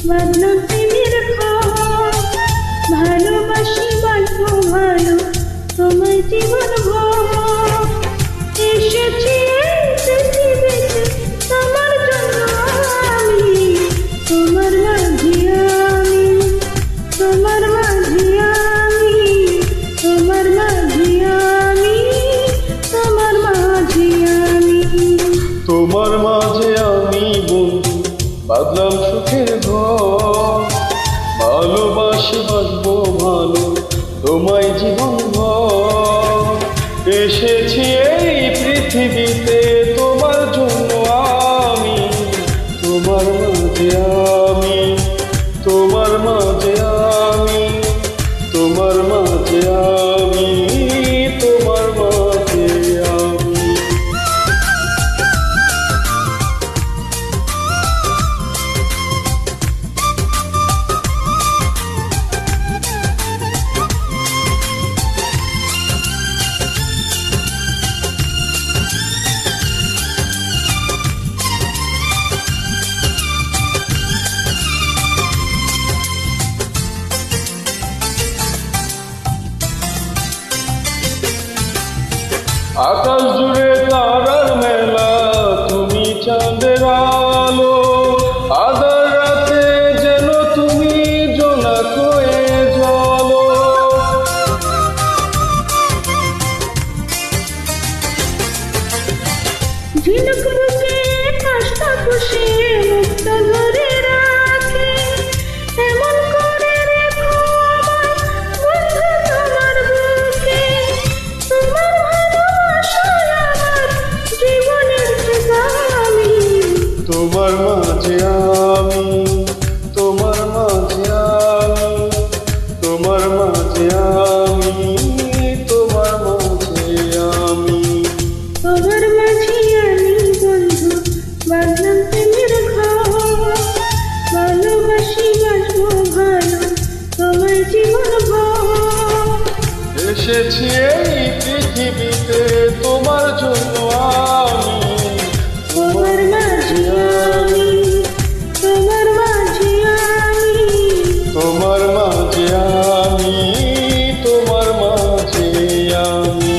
বাঁধলাম প্রেমের ঘর, ভালোবাসি বাঁধবো ভালো তোমায় জীবন ভর। এসেছি এই পৃথিবীতে তোমার জন্য আমি, তোমার মাঝে আমি, তোমার মাঝে আমি, তোমার মাঝে আমি, তোমার মাঝে আমি। তোমার মাঝে আমি বন্ধু বাঁধলাম সুখের ঘর, ভালোবাসি বাঁচবো ভালো তোমায় জীবন ভর। এসেছি এই পৃথিবীতে তোমার জন্য আমি, তোমার মাঝে আমি, তোমার মাঝে আমি, তোমার মাঝে আমি, তোমার মাঝে আমি। আকাশ জুড়ে তারার মেলা, তুমি চাঁদের আলো, আধার রাতে যেন তুমি জোনাক হয়ে জ্বলো। ঝিনুক বুকে কাষ্টা খুশি মুক্ত ধরে রাখে, এমন করে রেখো আমার বন্ধু তোমার বুকে। তোমার ভালোবাসায় আমার জীবনের ঠিকামি, তোমার মাঝে আমি, তোমার মাঝে আমি, তোমার মাঝে আমি, তোমার মাঝে আমি। তোমার মাঝে আমি বন্ধু বাঁধলাম প্রেমের ঘর, ভালোবাসি বাঁচবো ভালো তোমায় জীবন ভর। এসেছি এই পৃথিবীতে তোমার জন্য আমি, তোমার মাঝে আমি, তোমার মাঝে আমি, তোমার মাঝে আমি, তোমার মাঝে আমি।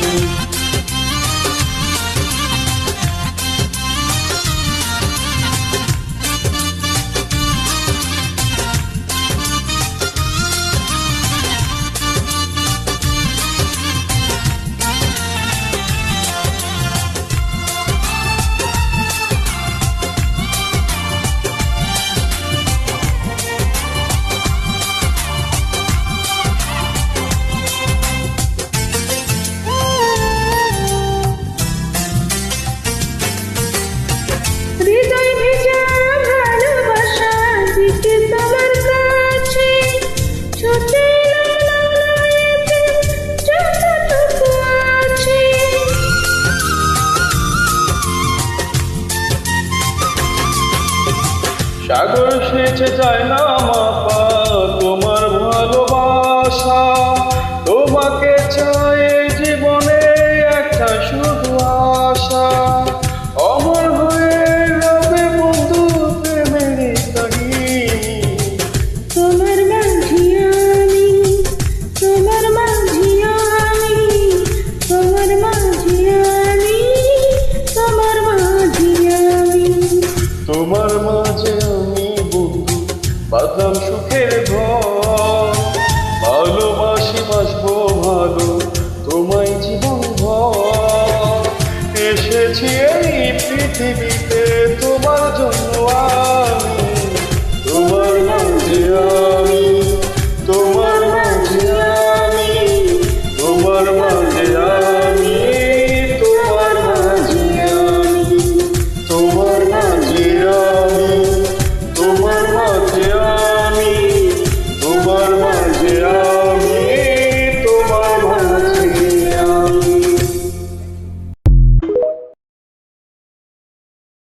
হৃদয় ভেজা ভালোবাসা দিতে তোমার কাছে, ছুটে এলাম লড়াইতে যতটুকু আছে। সাগর সেচে যায় না মাপা,